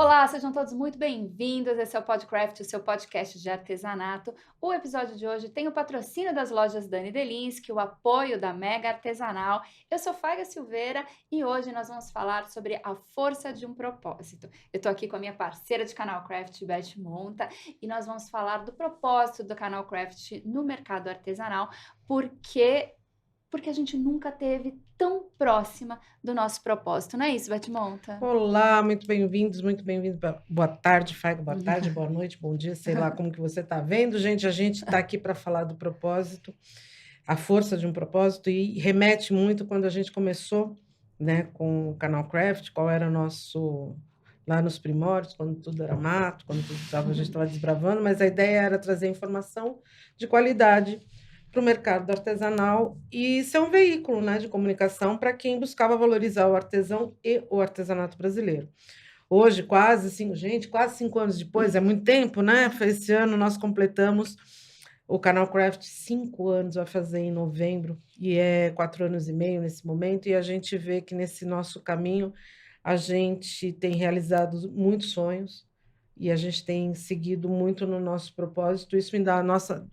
Olá, sejam todos muito bem-vindos. Esse é o Podcraft, o seu podcast de artesanato. O episódio de hoje tem o patrocínio das lojas Dani Delinski, o apoio da Mega Artesanal. Eu sou Fábia Silveira e hoje nós vamos falar sobre a força de um propósito. Eu tô aqui com a minha parceira de Canal Craft, Beth Monta, e nós vamos falar do propósito do Canal Craft no mercado artesanal, porque a gente nunca teve tão próxima do nosso propósito, não é isso, Beth Monta? Olá, muito bem-vindos, muito bem-vindos. Boa tarde, Fábio, boa tarde, boa noite, bom dia, sei lá como que você está vendo. Gente, a gente está aqui para falar do propósito, a força de um propósito, e remete muito quando a gente começou, né, com o Canal Craft, qual era o nosso... lá nos primórdios, quando tudo era mato, quando a gente estava desbravando, mas a ideia era trazer informação de qualidade para o mercado artesanal e ser um veículo, né, de comunicação para quem buscava valorizar o artesão e o artesanato brasileiro. Hoje, quase 5 anos depois, é muito tempo, né? Esse ano nós completamos o Canal Craft 5 anos, vai fazer em novembro, e é 4 anos e meio nesse momento, e a gente vê que nesse nosso caminho a gente tem realizado muitos sonhos, e a gente tem seguido muito no nosso propósito. Isso me dá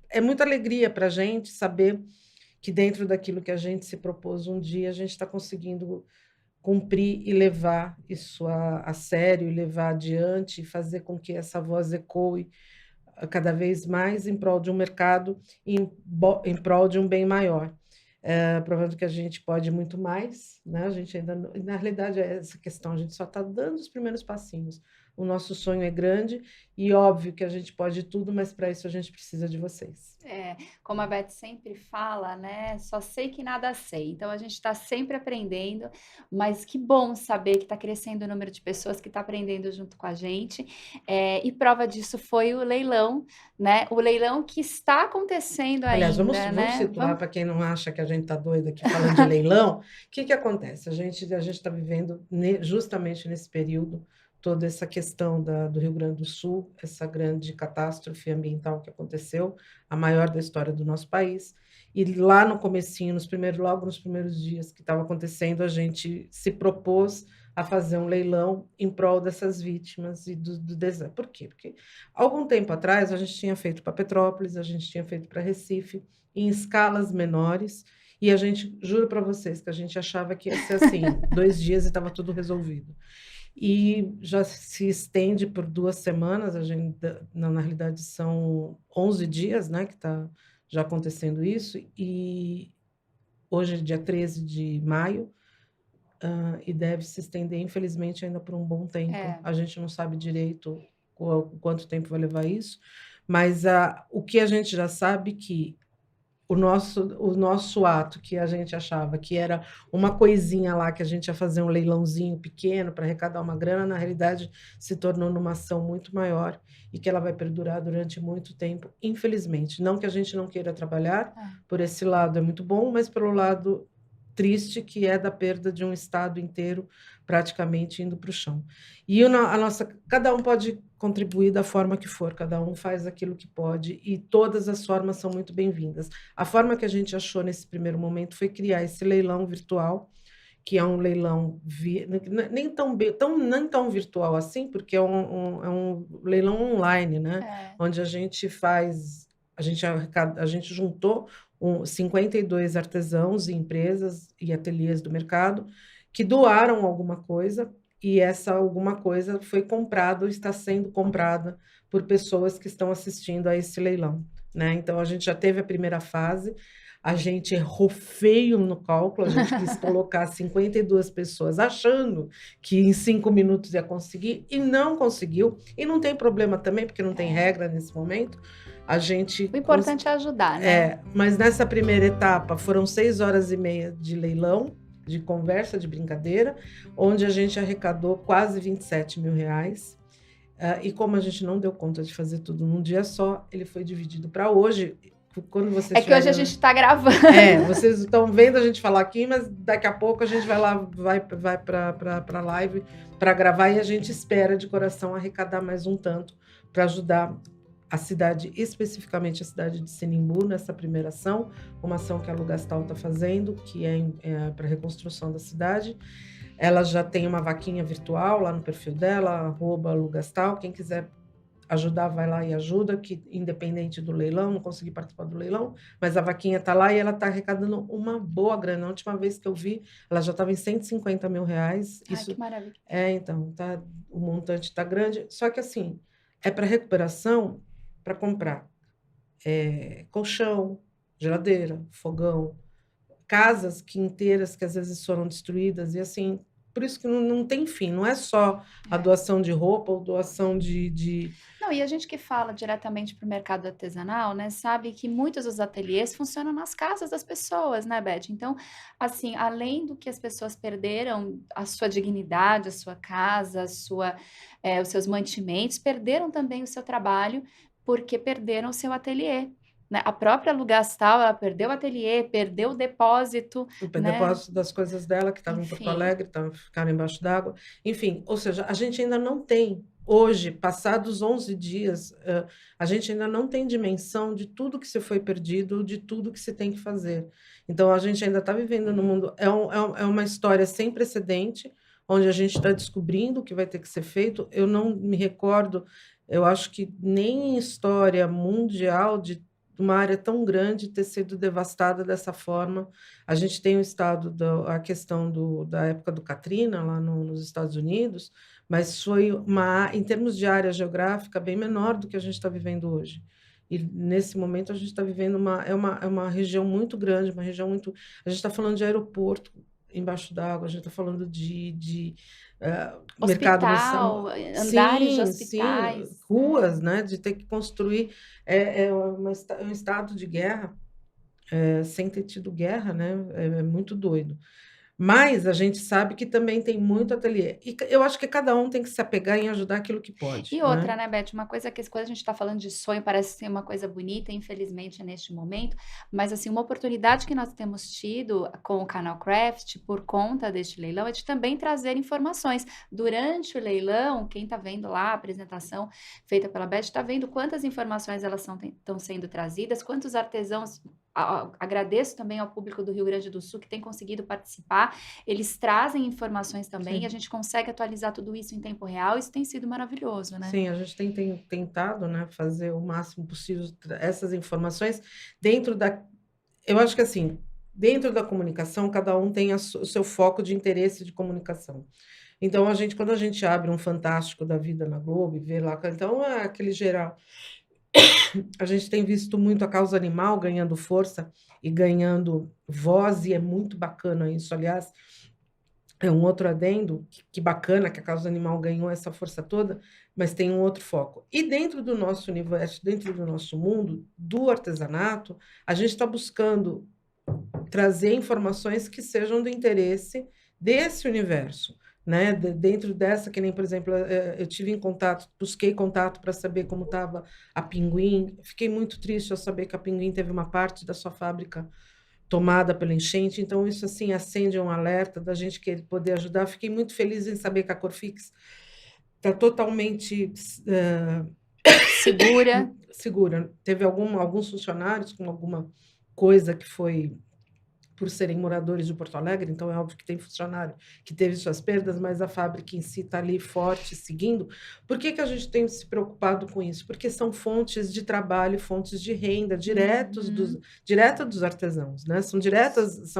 é muita alegria para a gente saber que dentro daquilo que a gente se propôs um dia, a gente está conseguindo cumprir e levar isso a sério, e levar adiante, e fazer com que essa voz ecoe cada vez mais em prol de um mercado e em prol de um bem maior. Provando que a gente pode muito mais, né? A gente ainda, na realidade, é essa questão, a gente só está dando os primeiros passinhos. O nosso sonho é grande e óbvio que a gente pode tudo, mas para isso a gente precisa de vocês. Como a Beth sempre fala, né? Só sei que nada sei. Então a gente está sempre aprendendo, mas que bom saber que está crescendo o número de pessoas que está aprendendo junto com a gente. E prova disso foi o leilão, né? O leilão que está acontecendo Aliás, ainda, vamos né? situar para quem não acha que a gente está doida aqui falando de leilão. O que acontece? A gente está vivendo justamente nesse período toda essa questão do Rio Grande do Sul, essa grande catástrofe ambiental que aconteceu, a maior da história do nosso país. E lá no comecinho, logo nos primeiros dias que estava acontecendo, a gente se propôs a fazer um leilão em prol dessas vítimas e do desastre. Por quê? Porque algum tempo atrás, a gente tinha feito para Petrópolis, a gente tinha feito para Recife, em escalas menores, e a gente, juro para vocês, que a gente achava que ia ser assim, 2 dias e estava tudo resolvido. E já se estende por 2 semanas, a gente, na realidade são 11 dias, né, que está já acontecendo isso, e hoje é dia 13 de maio, e deve se estender, infelizmente, ainda por um bom tempo. A gente não sabe direito quanto tempo vai levar isso, mas o que a gente já sabe que o nosso ato, que a gente achava que era uma coisinha lá, que a gente ia fazer um leilãozinho pequeno para arrecadar uma grana, na realidade se tornou numa ação muito maior e que ela vai perdurar durante muito tempo, infelizmente. Não que a gente não queira trabalhar, por esse lado é muito bom, mas pelo lado triste, que é da perda de um estado inteiro praticamente indo para o chão. E cada um pode contribuir da forma que for, cada um faz aquilo que pode, e todas as formas são muito bem-vindas. A forma que a gente achou nesse primeiro momento foi criar esse leilão virtual, que é um leilão nem tão virtual assim, porque é um leilão online, né? Onde a gente juntou 52 artesãos e empresas e ateliês do mercado que doaram alguma coisa, e essa alguma coisa foi comprada ou está sendo comprada por pessoas que estão assistindo a esse leilão, né? Então, a gente já teve a primeira fase, a gente errou feio no cálculo, a gente quis colocar 52 pessoas achando que em 5 minutos ia conseguir, e não conseguiu, e não tem problema também, porque não tem regra nesse momento. O importante é ajudar, né? Mas nessa primeira etapa foram 6 horas e meia de leilão, de conversa, de brincadeira, onde a gente arrecadou quase 27 mil reais. E como a gente não deu conta de fazer tudo num dia só, ele foi dividido para hoje. Quando vocês que hoje a gente está gravando. Vocês estão vendo a gente falar aqui, mas daqui a pouco a gente vai para a live para gravar, e a gente espera de coração arrecadar mais um tanto para ajudar a cidade, especificamente a cidade de Sinimbu, nessa primeira ação, uma ação que a Lugastal está fazendo, que é para a reconstrução da cidade. ela já tem uma vaquinha virtual lá no perfil dela, @lugastal. Quem quiser ajudar, vai lá e ajuda, que independente do leilão, não consegui participar do leilão, mas a vaquinha está lá e ela está arrecadando uma boa grana. A última vez que eu vi, ela já estava em R$ 150 mil. Ai, Isso que maravilha. então, tá, o montante está grande. Só que assim, é para recuperação, para comprar colchão, geladeira, fogão, casas que inteiras que às vezes foram destruídas, e assim, por isso que não tem fim, não é só a doação de roupa ou doação de... Não, e a gente que fala diretamente para o mercado artesanal, né, sabe que muitos dos ateliês funcionam nas casas das pessoas, né, Beth? Então, assim, além do que as pessoas perderam a sua dignidade, a sua casa, os seus mantimentos, perderam também o seu trabalho, porque perderam o seu ateliê. Né? A própria Lugastal, ela perdeu o ateliê, perdeu o depósito, O né? depósito das coisas dela, que estava em Porto Enfim. Alegre, ficaram embaixo d'água. Enfim, ou seja, a gente ainda não tem, hoje, passados 11 dias, a gente ainda não tem dimensão de tudo que se foi perdido, de tudo que se tem que fazer. Então, a gente ainda está vivendo no mundo... É uma história sem precedente, onde a gente está descobrindo o que vai ter que ser feito. Eu não me recordo, eu acho que nem em história mundial de uma área tão grande ter sido devastada dessa forma. A gente tem o estado a questão da época do Katrina lá nos Estados Unidos, mas foi em termos de área geográfica bem menor do que a gente está vivendo hoje. E nesse momento a gente está vivendo uma região muito grande, uma região muito... A gente está falando de aeroporto embaixo d'água, a gente está falando de mercado Hospital, andares de sim, hospitais. ruas, né, de ter que construir um estado de guerra, sem ter tido guerra, né, é muito doido. Mas a gente sabe que também tem muito ateliê. E eu acho que cada um tem que se apegar em ajudar aquilo que pode, E né? outra, né, Beth, uma coisa que quando a gente está falando de sonho, parece ser uma coisa bonita, infelizmente, neste momento, mas assim, uma oportunidade que nós temos tido com o Canal Craft, por conta deste leilão, é de também trazer informações. Durante o leilão, quem está vendo lá a apresentação feita pela Beth, está vendo quantas informações elas estão sendo trazidas, quantos artesãos. Agradeço também ao público do Rio Grande do Sul que tem conseguido participar. Eles trazem informações também e a gente consegue atualizar tudo isso em tempo real. Isso tem sido maravilhoso, né? Sim, a gente tem tentado, né, fazer o máximo possível essas informações dentro da... Eu acho que assim, dentro da comunicação, cada um tem o seu foco de interesse de comunicação. Então, quando a gente abre um Fantástico da vida na Globo e vê lá, então é aquele geral. A gente tem visto muito a causa animal ganhando força e ganhando voz, e é muito bacana isso. Aliás, é um outro adendo, que bacana que a causa animal ganhou essa força toda, mas tem um outro foco. E dentro do nosso universo, dentro do nosso mundo, do artesanato, a gente está buscando trazer informações que sejam do interesse desse universo, né? Dentro dessa, que nem, por exemplo, eu tive em contato, busquei contato para saber como estava a Pinguim. Fiquei muito triste ao saber que a Pinguim teve uma parte da sua fábrica tomada pela enchente, então isso assim acende um alerta da gente querer poder ajudar. Fiquei muito feliz em saber que a Corfix está totalmente segura. Teve alguns funcionários com alguma coisa que foi por serem moradores de Porto Alegre, então é óbvio que tem funcionário que teve suas perdas, mas a fábrica em si está ali forte, seguindo. Por que a gente tem se preocupado com isso? Porque são fontes de trabalho, fontes de renda direto dos artesãos, né? São diretas,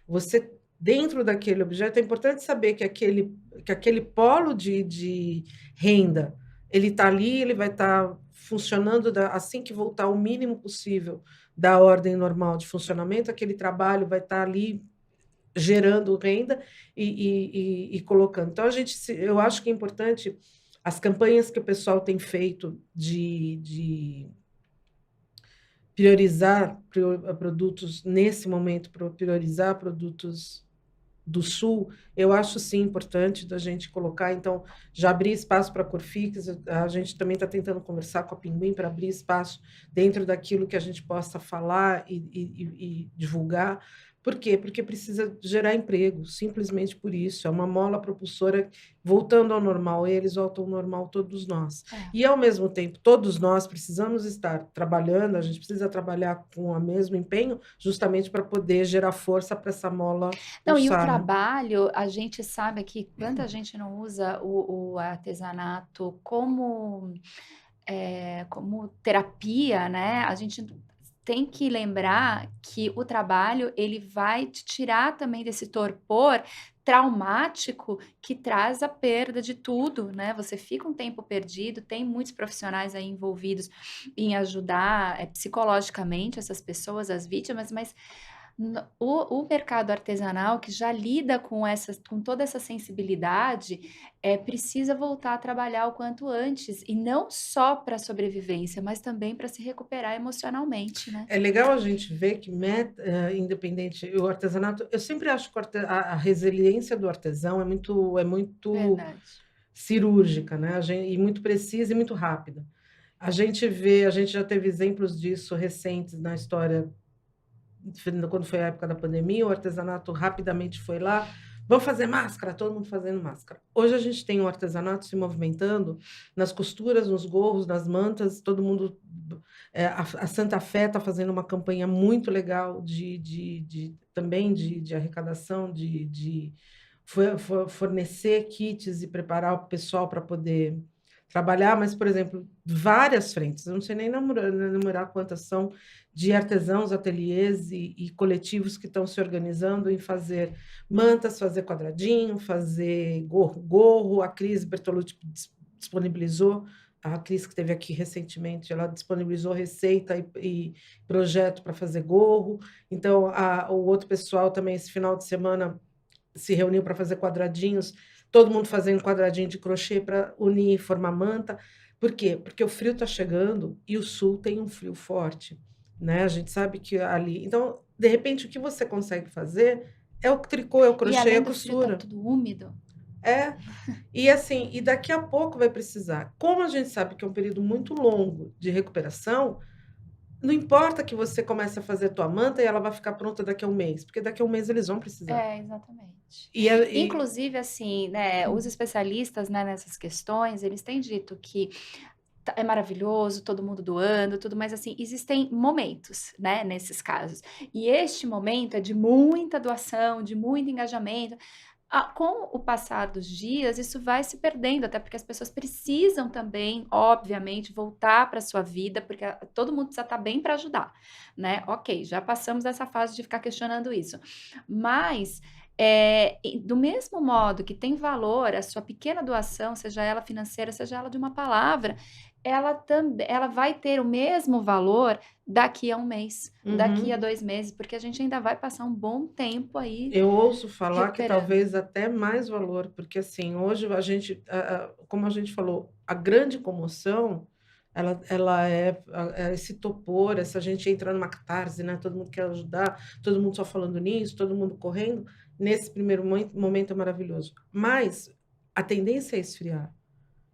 você dentro daquele objeto. É importante saber que aquele polo de renda, ele está ali, ele vai estar funcionando assim que voltar o mínimo possível da ordem normal de funcionamento, aquele trabalho vai estar ali gerando renda e colocando. Então, eu acho que é importante as campanhas que o pessoal tem feito de priorizar produtos nesse momento, priorizar produtos do Sul, eu acho sim importante da gente colocar. Então, já abrir espaço para a Corfix, a gente também está tentando conversar com a Pinguim para abrir espaço dentro daquilo que a gente possa falar e divulgar, Por quê? Porque precisa gerar emprego, simplesmente por isso. É uma mola propulsora voltando ao normal, eles voltam ao normal, todos nós. E, ao mesmo tempo, todos nós precisamos estar trabalhando, a gente precisa trabalhar com o mesmo empenho, justamente para poder gerar força para essa mola Não, e o pulsar, né? trabalho, a gente sabe que quando a gente não usa o artesanato como terapia, né? A gente tem que lembrar que o trabalho ele vai te tirar também desse torpor traumático que traz a perda de tudo, né? Você fica um tempo perdido, tem muitos profissionais aí envolvidos em ajudar psicologicamente essas pessoas, as vítimas, mas o mercado artesanal que já lida com toda essa sensibilidade, precisa voltar a trabalhar o quanto antes, e não só para sobrevivência, mas também para se recuperar emocionalmente, né? É legal a gente ver que, independente, o artesanato, eu sempre acho que a resiliência do artesão é muito Verdade. cirúrgica, né? E muito precisa e muito rápida. A gente já teve exemplos disso recentes na história, quando foi a época da pandemia, o artesanato rapidamente foi lá, vamos fazer máscara, todo mundo fazendo máscara. Hoje a gente tem o artesanato se movimentando nas costuras, nos gorros, nas mantas, todo mundo... a Santa Fé está fazendo uma campanha muito legal também de arrecadação, de fornecer kits e preparar o pessoal para poder trabalhar, mas, por exemplo, várias frentes, eu não sei nem enumerar quantas são, de artesãos, ateliês e coletivos que estão se organizando em fazer mantas, fazer quadradinho, fazer gorro. A Cris Bertolucci disponibilizou, a Cris que esteve aqui recentemente, ela disponibilizou receita e projeto para fazer gorro. Então, o outro pessoal também, esse final de semana, se reuniu para fazer quadradinhos, todo mundo fazendo quadradinho de crochê para unir e formar manta. Por quê? Porque o frio está chegando e o sul tem um frio forte, né? A gente sabe que ali... Então, de repente, o que você consegue fazer é o tricô, é o E crochê, é além a do frio, tá costura. tudo úmido. E assim, e daqui a pouco vai precisar. Como a gente sabe que é um período muito longo de recuperação, não importa que você comece a fazer tua manta e ela vai ficar pronta daqui a um mês, porque daqui a um mês eles vão precisar. Exatamente. E Inclusive, assim, né, os especialistas, né, nessas questões, eles têm dito que é maravilhoso, todo mundo doando, tudo, mas assim, existem momentos, né, nesses casos. E este momento é de muita doação, de muito engajamento. Com o passar dos dias, isso vai se perdendo, até porque as pessoas precisam também, obviamente, voltar para a sua vida, porque todo mundo precisa estar bem para ajudar, né? Ok, já passamos dessa fase de ficar questionando isso. Mas, do mesmo modo que tem valor a sua pequena doação, seja ela financeira, seja ela de uma palavra, ela vai ter o mesmo valor daqui a um mês, daqui a 2 meses, porque a gente ainda vai passar um bom tempo aí eu ouço falar que recuperando. talvez até mais valor, porque assim, hoje a gente, como a gente falou, a grande comoção, ela é esse topor, essa gente entra numa catarse, né? Todo mundo quer ajudar, todo mundo só falando nisso, todo mundo correndo. Nesse primeiro momento é maravilhoso. Mas a tendência é esfriar.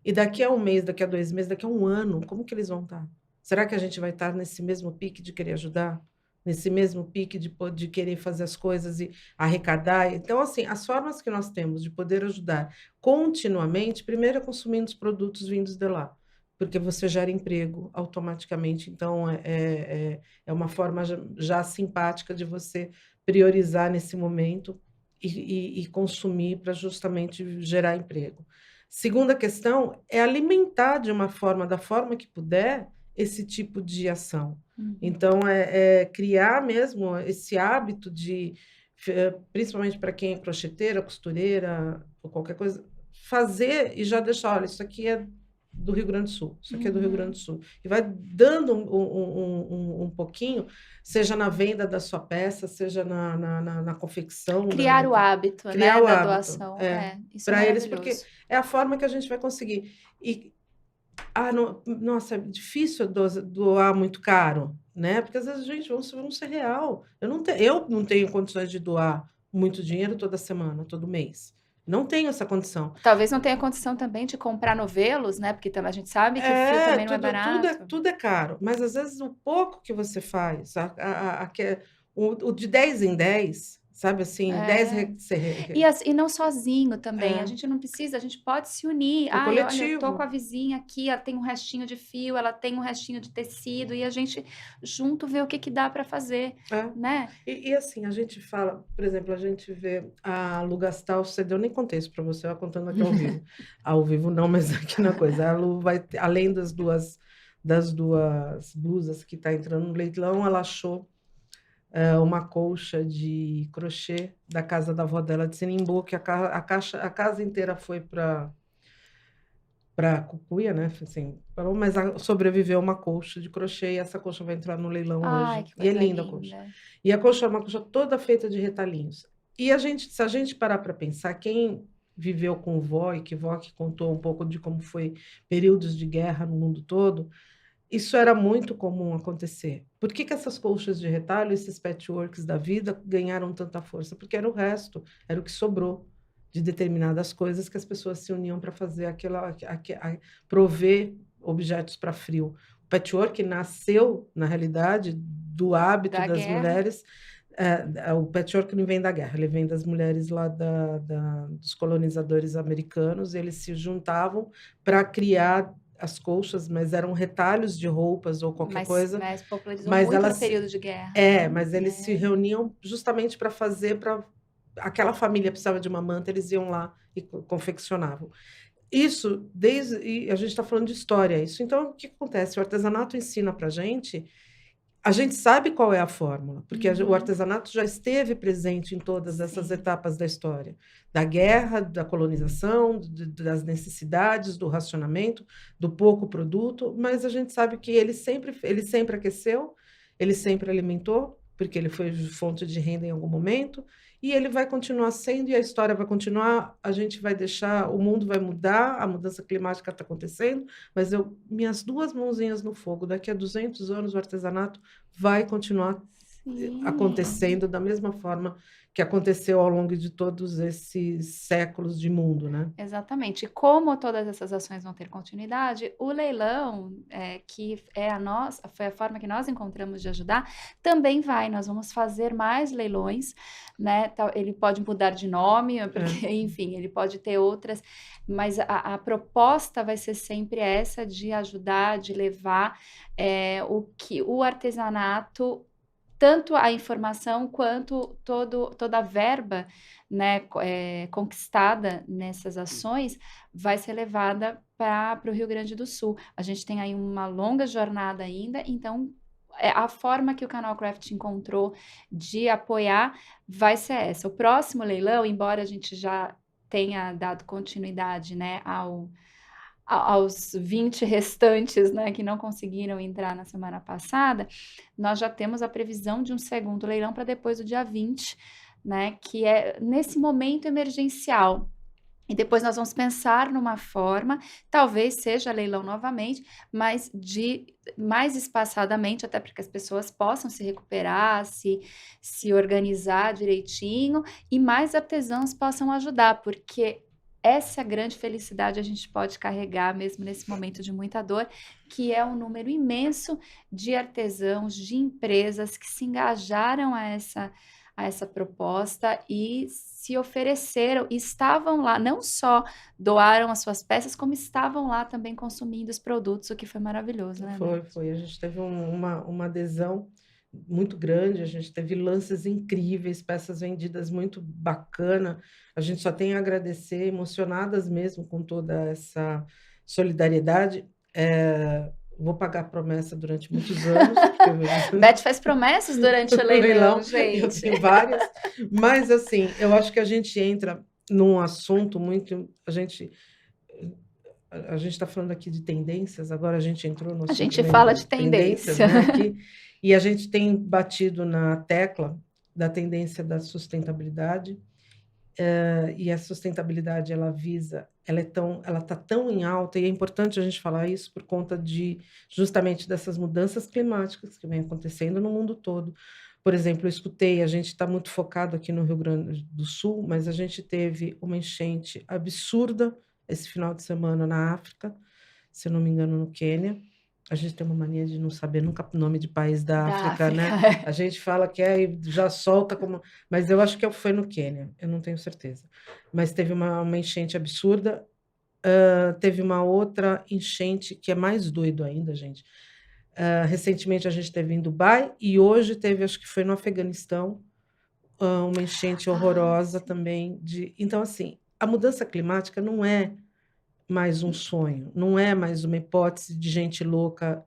E daqui a um mês, daqui a 2 meses, daqui a um ano, como que eles vão estar? Será que a gente vai estar nesse mesmo pique de querer ajudar? Nesse mesmo pique de querer fazer as coisas e arrecadar? Então, assim, as formas que nós temos de poder ajudar continuamente, primeiro é consumindo os produtos vindos de lá, porque você gera emprego automaticamente. Então, é uma forma já simpática de você priorizar nesse momento e consumir para justamente gerar emprego. Segunda questão é alimentar da forma que puder, esse tipo de ação. Então, criar mesmo esse hábito principalmente para quem é crocheteira, costureira, ou qualquer coisa, fazer e já deixar, olha, isso aqui é do Rio Grande do Sul, isso aqui é do Rio Grande do Sul. E vai dando um pouquinho, seja na venda da sua peça, seja na confecção. Criar o hábito, criar né, o da hábito, doação. Isso é para eles, porque maravilhoso. é a forma que a gente vai conseguir. Nossa, é difícil doar muito caro, né? Porque às vezes, gente, vamos ser real. Eu não tenho condições de doar muito dinheiro toda semana, todo mês. Não tenho essa condição. Talvez não tenha condição também de comprar novelos, né? Porque a gente sabe que o fio também não é barato. Tudo é caro, mas às vezes o pouco que você faz, o de 10 em 10, sabe assim, 10 É. E não sozinho também, a é, gente não precisa, a gente pode se unir. o Ai, olha, eu tô com a coletivo. vizinha aqui, ela tem um restinho de fio, ela tem um restinho de tecido, e a gente junto vê o que que dá para fazer, É. né. E assim, a gente fala, por exemplo, a gente vê a Lu Gastal cedeu, nem contei isso para você, eu contando aqui ao vivo. Ao vivo não, mas aqui na coisa. A Lu vai, além das duas blusas que está entrando no leilão, ela achou uma colcha de crochê da casa da avó dela de Sinimbu, que a casa inteira foi para Cucuia, né? Assim, mas sobreviveu uma colcha de crochê e essa colcha vai entrar no leilão Ai, hoje. que E é coisa linda a colcha. linda. E a colcha é uma colcha toda feita de retalhinhos. E se a gente parar para pensar, quem viveu com vó e que vó que contou um pouco de como foi períodos de guerra no mundo todo, isso era muito comum acontecer. Por que que essas colchas de retalho, esses patchworks da vida ganharam tanta força? Porque era o resto, era o que sobrou de determinadas coisas que as pessoas se uniam para fazer prover objetos para frio. O patchwork nasceu, na realidade, do hábito Da das guerra. mulheres. O patchwork não vem da guerra, ele vem das mulheres lá dos colonizadores americanos. Eles se juntavam para criar as colchas, mas eram retalhos de roupas ou qualquer coisa, Mas popularizou mas muito no elas período de guerra, né. mas eles se reuniam justamente para fazer, para aquela família precisava de uma manta, eles iam lá e confeccionavam. Isso e a gente está falando de história, isso. Então, o que acontece? O artesanato ensina para a gente sabe qual é a fórmula, porque o Uhum. artesanato já esteve presente em todas essas Sim. etapas da história, da guerra, da colonização, das necessidades, do racionamento, do pouco produto, mas a gente sabe que ele sempre aqueceu, ele sempre alimentou, porque ele foi fonte de renda em algum momento, e ele vai continuar sendo, e a história vai continuar, a gente vai deixar, o mundo vai mudar, a mudança climática está acontecendo, mas minhas duas mãozinhas no fogo, daqui a 200 anos o artesanato vai continuar Sim. acontecendo da mesma forma que aconteceu ao longo de todos esses séculos de mundo, né? Exatamente. E como todas essas ações vão ter continuidade, o leilão, que é a nossa foi a forma que nós encontramos de ajudar, também vai. Nós vamos fazer mais leilões, né, ele pode mudar de nome, É, porque, enfim, ele pode ter outras, mas a proposta vai ser sempre essa de ajudar, de levar, o artesanato, tanto a informação quanto toda a verba, né, conquistada nessas ações, vai ser levada para o Rio Grande do Sul. A gente tem aí uma longa jornada ainda, então, a forma que o Canal Craft encontrou de apoiar vai ser essa. O próximo leilão, embora a gente já tenha dado continuidade, né, aos 20 restantes, né, que não conseguiram entrar na semana passada, nós já temos a previsão de um segundo leilão para depois do dia 20, né, que é nesse momento emergencial. E depois nós vamos pensar numa forma, talvez seja leilão novamente, mas de mais espaçadamente, até para que as pessoas possam se recuperar, se organizar direitinho e mais artesãos possam ajudar, porque essa grande felicidade a gente pode carregar mesmo nesse momento de muita dor, que é um número imenso de artesãos, de empresas que se engajaram a essa proposta e se ofereceram, estavam lá, não só doaram as suas peças, como estavam lá também consumindo os produtos, o que foi maravilhoso, né, Beth? foi. A gente teve uma adesão muito grande, a gente teve lances incríveis, peças vendidas muito bacana. A gente só tem a agradecer, emocionadas mesmo com toda essa solidariedade. Vou pagar promessa durante muitos anos, porque Beth faz promessas durante o no leilão, leilão eu gente. tenho várias, mas assim, eu acho que a gente entra num assunto muito. A gente está falando aqui de tendências, agora a gente entrou no A assunto gente meio fala de de tendências, tendência. né, aqui, e a gente tem batido na tecla da tendência da sustentabilidade, e a sustentabilidade ela está tão em alta, e é importante a gente falar isso por conta justamente dessas mudanças climáticas que vem acontecendo no mundo todo. Por exemplo, eu escutei, a gente está muito focado aqui no Rio Grande do Sul, mas a gente teve uma enchente absurda esse final de semana na África, se eu não me engano, no Quênia. A gente tem uma mania de não saber nunca o nome de país da Da África, né? África. A gente fala que é e já solta como. Mas eu acho que foi no Quênia, eu não tenho certeza. Mas teve uma enchente absurda. Teve uma outra enchente que é mais doido ainda, gente. Recentemente a gente teve em Dubai e hoje teve, acho que foi no Afeganistão, uma enchente Ah, horrorosa sim. também. Então, assim, a mudança climática não é mais um sonho, não é mais uma hipótese de gente louca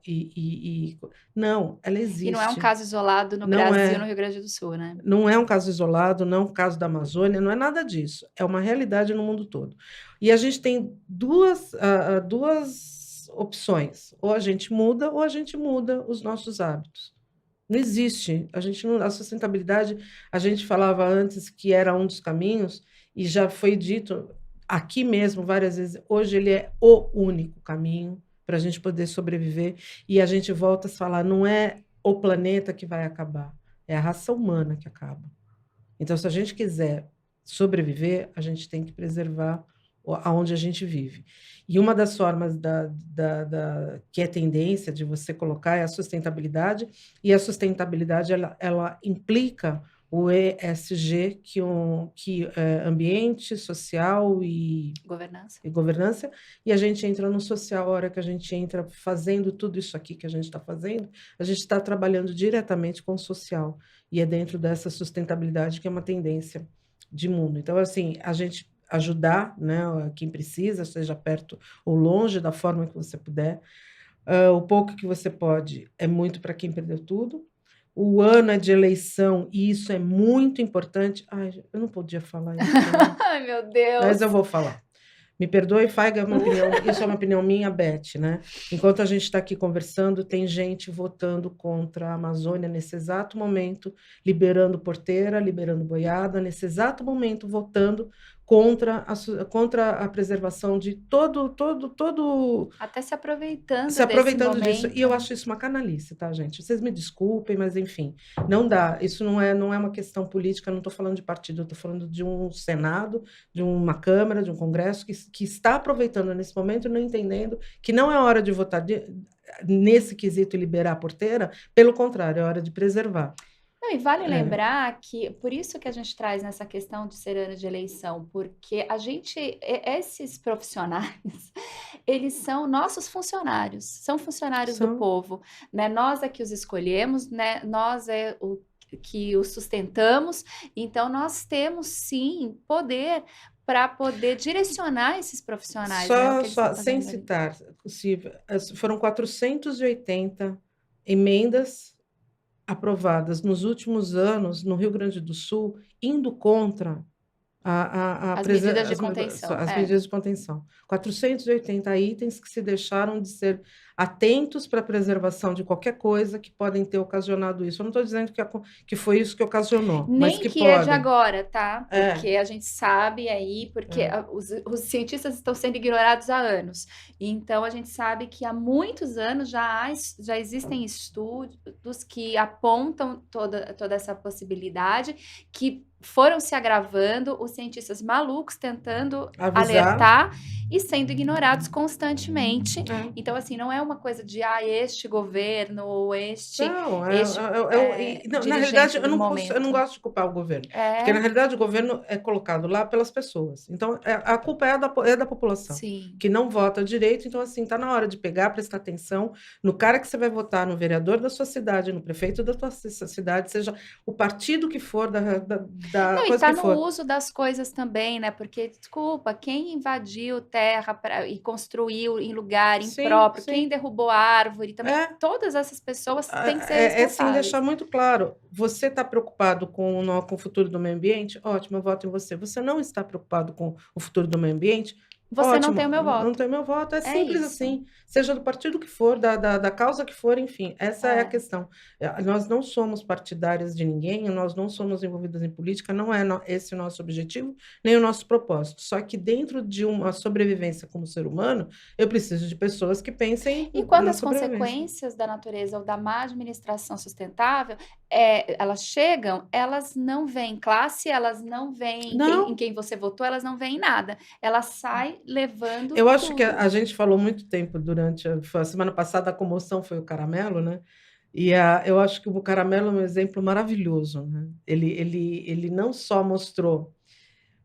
Não, ela E não é um existe. caso isolado no Não Brasil, no é, Rio Grande do Sul, né? não é um caso isolado, não é um caso da Amazônia, não é nada disso. É uma realidade no mundo todo. E a gente tem duas opções: ou a gente muda, ou a gente muda os nossos hábitos. Não existe. A gente não, a sustentabilidade, a gente falava antes que era um dos caminhos, e já foi dito aqui mesmo várias vezes, hoje ele é o único caminho para a gente poder sobreviver, e a gente volta a falar, não é o planeta que vai acabar, é a raça humana que acaba. Então, se a gente quiser sobreviver, a gente tem que preservar aonde a gente vive. E uma das formas que é tendência de você colocar é a sustentabilidade, e a sustentabilidade ela implica o ESG, que é ambiente, social Governança. e governança, e a gente entra no social, a hora que a gente entra fazendo tudo isso aqui que a gente está fazendo, a gente está trabalhando diretamente com o social, e é dentro dessa sustentabilidade que é uma tendência de mundo. Então, assim, a gente ajudar, né, quem precisa, seja perto ou longe, da forma que você puder. O pouco que você pode é muito para quem perdeu tudo. O ano é de eleição, e isso é muito importante. Ai, eu não podia falar isso, né? Ai, meu Deus. Mas eu vou falar. Me perdoe, Faiga, é uma opinião, isso é uma opinião minha, Beth, né? Enquanto a gente está aqui conversando, tem gente votando contra a Amazônia nesse exato momento, liberando porteira, liberando boiada, nesse exato momento, votando contra a preservação de todo Até se aproveitando se desse aproveitando disso. E momento, eu né? acho isso uma canalice, tá, gente? Vocês me desculpem, mas enfim, não dá. Isso não é uma questão política, não estou falando de partido, eu estou falando de um Senado, de uma Câmara, de um Congresso que está aproveitando nesse momento e não entendendo que não é hora de votar nesse quesito e liberar a porteira, pelo contrário, é hora de preservar. Não, e vale É, lembrar que por isso que a gente traz nessa questão de ser ano de eleição, porque a gente, esses profissionais, eles são nossos funcionários, são funcionários do são povo, né? Nós é que os escolhemos, né? Nós é o que os sustentamos, então nós temos sim poder para poder direcionar esses profissionais, né? O que eles estão sem fazendo ali. citar, Silvia, foram 480 emendas aprovadas nos últimos anos no Rio Grande do Sul, indo contra As medidas de contenção, as é. medidas de contenção. 480 itens que se deixaram de ser atentos para a preservação de qualquer coisa que podem ter ocasionado isso. Eu não estou dizendo que foi isso que ocasionou, mas Nem que que é de podem. agora, tá? É, Porque a gente sabe aí, porque é. os cientistas estão sendo ignorados há anos. Então, a gente sabe que há muitos anos já existem estudos que apontam toda essa possibilidade, que foram se agravando, os cientistas malucos tentando Avisar. alertar e sendo ignorados constantemente. É. Então, assim, não é uma coisa de este governo ou este Não, não, na realidade, dirigente do eu não momento. gosto de culpar o governo, porque na É, realidade o governo é colocado lá pelas pessoas. Então, a culpa é da população, sim. que não vota direito. Então, assim, está na hora de pegar, prestar atenção no cara que você vai votar, no vereador da sua cidade, no prefeito da tua cidade, seja o partido que for, da Não, e coisa tá que no for. uso das coisas também, né? Porque, desculpa, quem invadiu terra e construiu em lugar Sim, impróprio, quem sim. derrubou árvore também, É, todas essas pessoas têm que ser É sim deixar responsáveis. muito claro. Você está preocupado com o futuro do meio ambiente? Ótimo, eu voto em você. Você não está preocupado com o futuro do meio ambiente? Você não tem o Ótimo, meu não voto. tem meu voto. É É simples isso. assim. Seja do partido que for, da causa que for, enfim. Essa é a É. questão. Nós não somos partidárias de ninguém, nós não somos envolvidas em política, não é esse o nosso objetivo, nem o nosso propósito. Só que dentro de uma sobrevivência como ser humano, eu preciso de pessoas que pensem E quando na as sobrevivência. consequências da natureza ou da má administração sustentável, elas chegam, elas não veem classe, elas não veem em Não. quem você votou, elas não veem nada. Ela sai levando Eu acho que tudo. a gente falou muito tempo durante a semana passada, a comoção foi o caramelo, né? Eu acho que o caramelo é um exemplo maravilhoso, né? Ele não só mostrou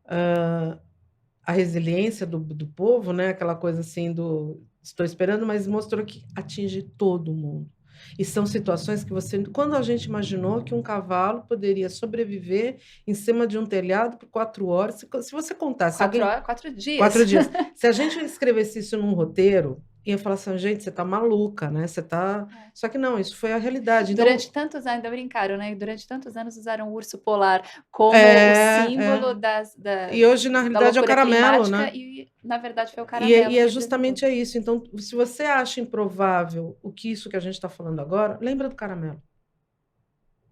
a resiliência do povo, né? Aquela coisa assim do estou esperando, mas mostrou que atinge todo mundo. E são situações que você, quando a gente imaginou que um cavalo poderia sobreviver em cima de um telhado por 4 horas, se você contasse, Quatro alguém horas, 4 dias. 4 dias. Se a gente escrevesse isso num roteiro, ia falar assim, gente, você tá maluca, né? Você tá. Só que não, isso foi a realidade. Então, Durante tantos anos, ainda brincaram, né? Durante tantos anos usaram o urso polar como o símbolo é. da, E hoje, na da realidade, é o loucura caramelo, climática né? e, na verdade, foi o E é, caramelo e é que representou. justamente isso. Então, se você acha improvável o que isso que a gente está falando agora, lembra do caramelo.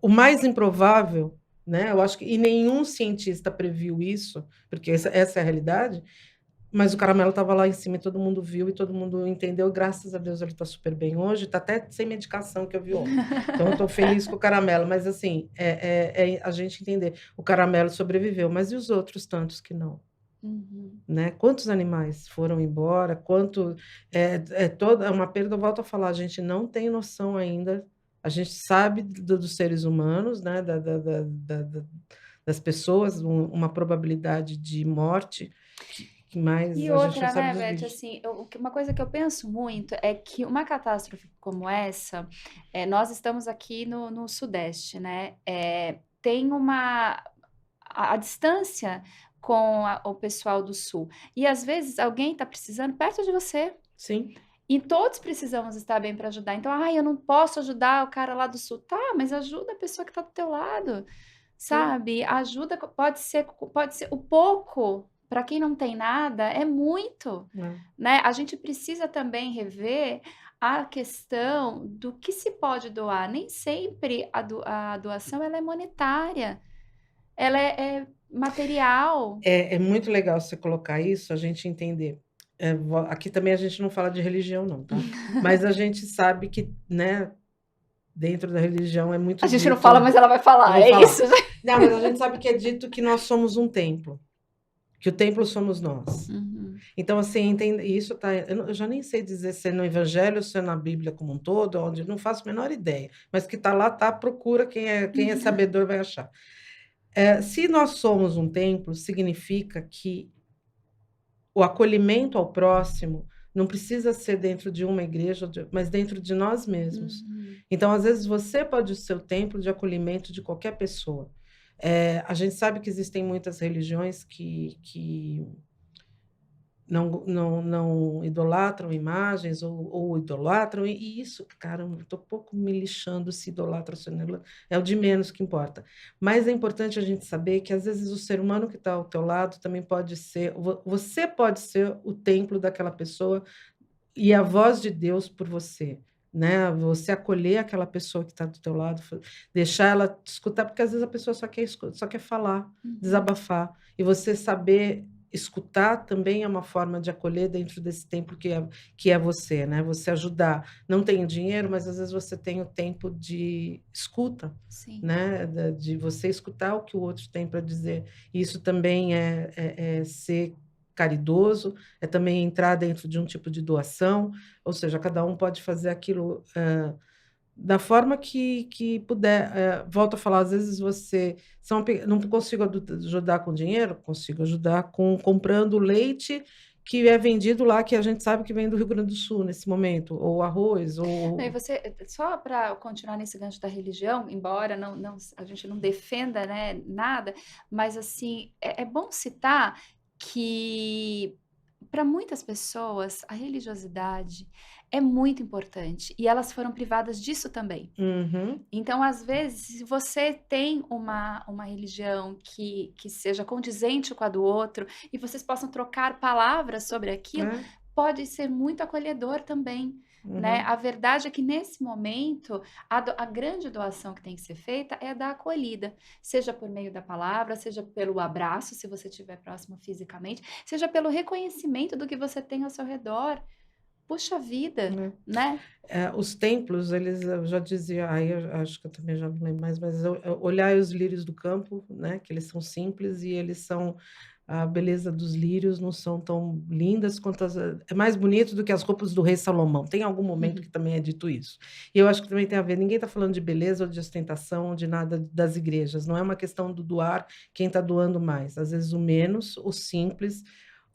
O mais improvável, né? Eu acho que e nenhum cientista previu isso, porque essa é a realidade. Mas o caramelo estava lá em cima e todo mundo viu e todo mundo entendeu. Graças a Deus ele está super bem hoje, está até sem medicação que eu vi ontem. Então eu estou feliz com o caramelo, mas assim, é a gente entender. O caramelo sobreviveu, mas e os outros tantos que não? Uhum. Né? Quantos animais foram embora? É uma perda, eu volto a falar, a gente não tem noção ainda. A gente sabe dos seres humanos, né? Das pessoas, uma probabilidade de morte, mas E a gente não outra, sabe né, dos Beth, bichos. assim, uma coisa que eu penso muito é que uma catástrofe como essa, nós estamos aqui no Sudeste, né? Tem a distância com o pessoal do Sul. E às vezes alguém está precisando perto de você. Sim. E todos precisamos estar bem para ajudar. Então, eu não posso ajudar o cara lá do Sul. Tá, mas ajuda a pessoa que está do teu lado, sabe? Ajuda, pode ser o pouco. Para quem não tem nada, é muito, É. né? A gente precisa também rever a questão do que se pode doar. Nem sempre a doação ela é monetária, ela é material. É muito legal você colocar isso, a gente entender. Aqui também a gente não fala de religião, não, tá? Mas a gente sabe que, né, dentro da religião é A muito gente não dito. fala, mas ela vai Eu falar, vou é falar. isso. Não, mas a gente sabe que é dito que nós somos um templo, que o templo somos nós. Uhum. Então, assim, entende, isso tá. Eu já nem sei dizer se é no Evangelho ou se é na Bíblia como um todo, onde não faço a menor ideia, mas que está lá, tá, procura, quem é sabedor vai achar. Se nós somos um templo, significa que o acolhimento ao próximo não precisa ser dentro de uma igreja, mas dentro de nós mesmos. Uhum. Então, às vezes, você pode ser o templo de acolhimento de qualquer pessoa. A gente sabe que existem muitas religiões que não idolatram imagens ou idolatram, e isso, caramba, eu estou pouco me lixando se idolatra ou se não idolatra, é o de menos que importa. Mas é importante a gente saber que, às vezes, o ser humano que está ao teu lado também pode ser, você pode ser o templo daquela pessoa e a voz de Deus por você. Né? Você acolher aquela pessoa que está do teu lado, deixar ela te escutar, porque às vezes a pessoa só quer falar, Uhum. desabafar, e você saber escutar também é uma forma de acolher dentro desse tempo que é você, né? Você ajudar. Não tem dinheiro, mas às vezes você tem o tempo de escuta, Sim. né? De você escutar o que o outro tem para dizer. Isso também é ser caridoso, é também entrar dentro de um tipo de doação, ou seja, cada um pode fazer aquilo da forma que puder. Volto a falar, às vezes não consigo ajudar com dinheiro, consigo ajudar comprando leite que é vendido lá, que a gente sabe que vem do Rio Grande do Sul nesse momento, ou arroz, E ou... você, só para continuar nesse gancho da religião, embora a gente não defenda, né, nada, mas assim, é bom citar que para muitas pessoas a religiosidade é muito importante e elas foram privadas disso também. Uhum, Então, às vezes, se você tem uma religião que seja condizente com a do outro e vocês possam trocar palavras sobre aquilo, né? pode ser muito acolhedor também, né? Uhum. A verdade é que nesse momento a grande doação que tem que ser feita é da acolhida, seja por meio da palavra, seja pelo abraço, se você estiver próximo fisicamente, seja pelo reconhecimento do que você tem ao seu redor. Puxa vida, Né? né? Os templos, eu já dizia, aí eu acho que eu também já não lembro mais, mas olhar os lírios do campo, né, que eles são simples e eles são a beleza dos lírios não são tão lindas quanto é mais bonito do que as roupas do rei Salomão. Tem algum momento que também é dito isso. E eu acho que também tem a ver, ninguém está falando de beleza ou de ostentação, de nada das igrejas. Não é uma questão do doar quem está doando mais. Às vezes o menos, o simples,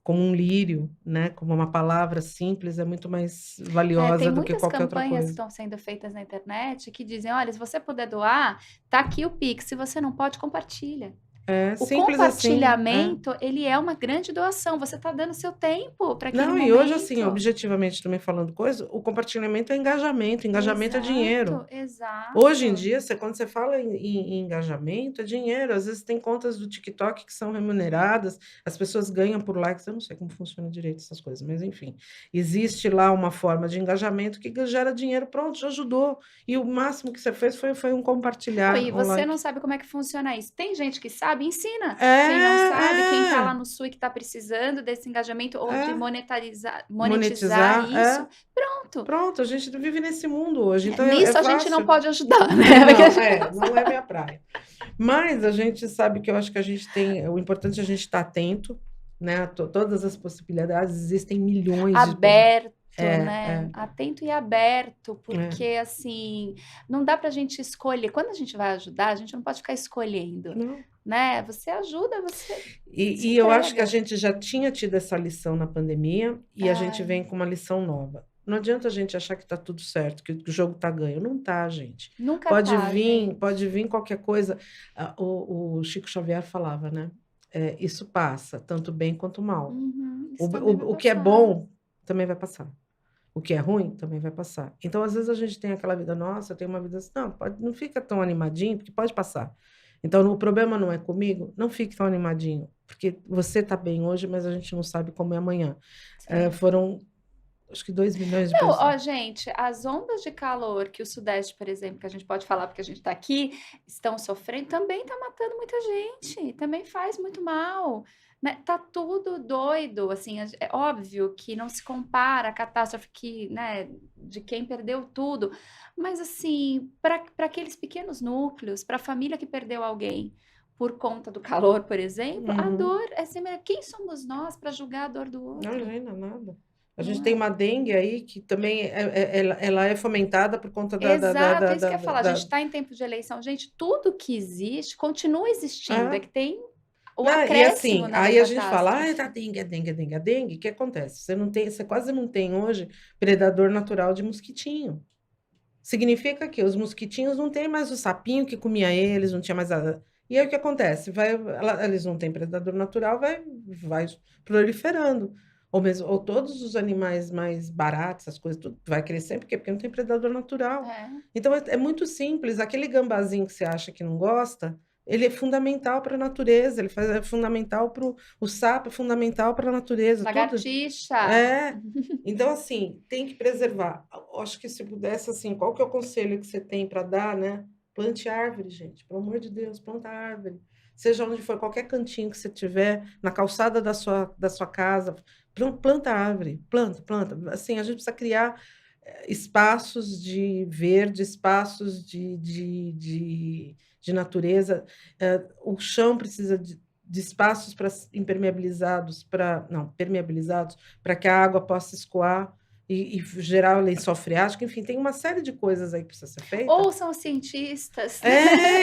como um lírio, né? Como uma palavra simples, é muito mais Tem valiosa do que muitas qualquer outra campanhas que coisa. estão sendo feitas na internet que dizem, olha, se você puder doar, tá aqui o Pix. Se você não pode, compartilha. É O simples assim. compartilhamento, ele é uma grande doação. Você está dando seu tempo para aquele Não, e hoje, assim, momento. objetivamente também falando coisa, o compartilhamento é engajamento, engajamento é dinheiro. Exato. Hoje em dia, quando você fala em engajamento, é dinheiro. Às vezes tem contas do TikTok que são remuneradas, as pessoas ganham por likes, eu não sei como funciona direito essas coisas, mas enfim. Existe lá uma forma de engajamento que gera dinheiro, pronto, já ajudou. E o máximo que você fez foi um compartilhar, E um você like. não sabe como é que funciona isso. Tem gente que sabe, ensina. Quem não sabe, quem está lá É. no Sul e que está precisando desse engajamento ou de monetizar Monetizar, isso, pronto. Pronto, a gente vive nesse mundo hoje, então Nisso é a gente não fácil. pode ajudar, né? Não é minha praia. Mas a gente sabe que eu acho que a gente tem, o importante é a gente estar atento, né? Todas as possibilidades, existem milhões de Aberto, É. Atento e aberto, porque assim, não dá pra gente escolher. Quando a gente vai ajudar, a gente não pode ficar escolhendo, Não. né? Você ajuda, você se E eu acho que a entrega. gente já tinha tido essa lição na pandemia e a gente vem com uma lição nova. Não adianta a gente achar que está tudo certo, que o jogo está ganho. Não está, gente. Nunca Pode tá, gente. vir qualquer coisa. O Chico Xavier falava, né? Isso passa, tanto bem quanto mal. Isso também vai O que é passar. bom também vai passar. O que é ruim também vai passar. Então, às vezes, a gente tem aquela vida, nossa, eu tenho uma vida assim. Não, não fica tão animadinho, porque pode passar. Então, o problema não é comigo, não fique tão animadinho, porque você está bem hoje, mas a gente não sabe como é amanhã. Foram, acho que 2 milhões de Não, pessoas. ó, gente, as ondas de calor que o Sudeste, por exemplo, que a gente pode falar porque a gente está aqui, estão sofrendo, também está matando muita gente, também faz muito mal. Né? Tá tudo doido, assim, é óbvio que não se compara a catástrofe que, né, de quem perdeu tudo, mas assim, para aqueles pequenos núcleos, para a família que perdeu alguém por conta do calor, por exemplo, a dor é semelhante. Quem somos nós para julgar a dor do outro? Não, ainda nada. A gente Não tem é? uma dengue aí que também ela é fomentada por conta Exato, isso que eu ia falar. A gente está em tempo de eleição. Gente, tudo que existe continua existindo. É que tem o Não, e acréscimo assim, na aí a gente fala, catástrofe. a dengue, a dengue, a dengue, a dengue. O que acontece? Você quase não tem hoje predador natural de mosquitinho. Significa que os mosquitinhos não têm mais o sapinho que comia eles, não tinha mais a... E aí o que acontece? Eles não têm predador natural, vai proliferando. Ou todos os animais mais baratos, essas coisas, tudo vai crescer, porque não tem predador natural. Então é muito simples. Aquele gambazinho que você acha que não gosta, ele é fundamental para a natureza, é fundamental para o sapo, é fundamental para a natureza. Tudo. Lagartixa. Então, assim, tem que preservar. Eu acho que se pudesse, assim, qual que é o conselho que você tem para dar, né? Plante árvore, gente. Pelo amor de Deus, planta árvore. Seja onde for, qualquer cantinho que você tiver, na calçada da sua casa, planta árvore. Planta. Assim, a gente precisa criar espaços de verde, espaços de natureza. O chão precisa de espaços impermeabilizados para que a água possa escoar e gerar lençol freático. Enfim, tem uma série de coisas aí que precisa ser feita. Ouçam os cientistas.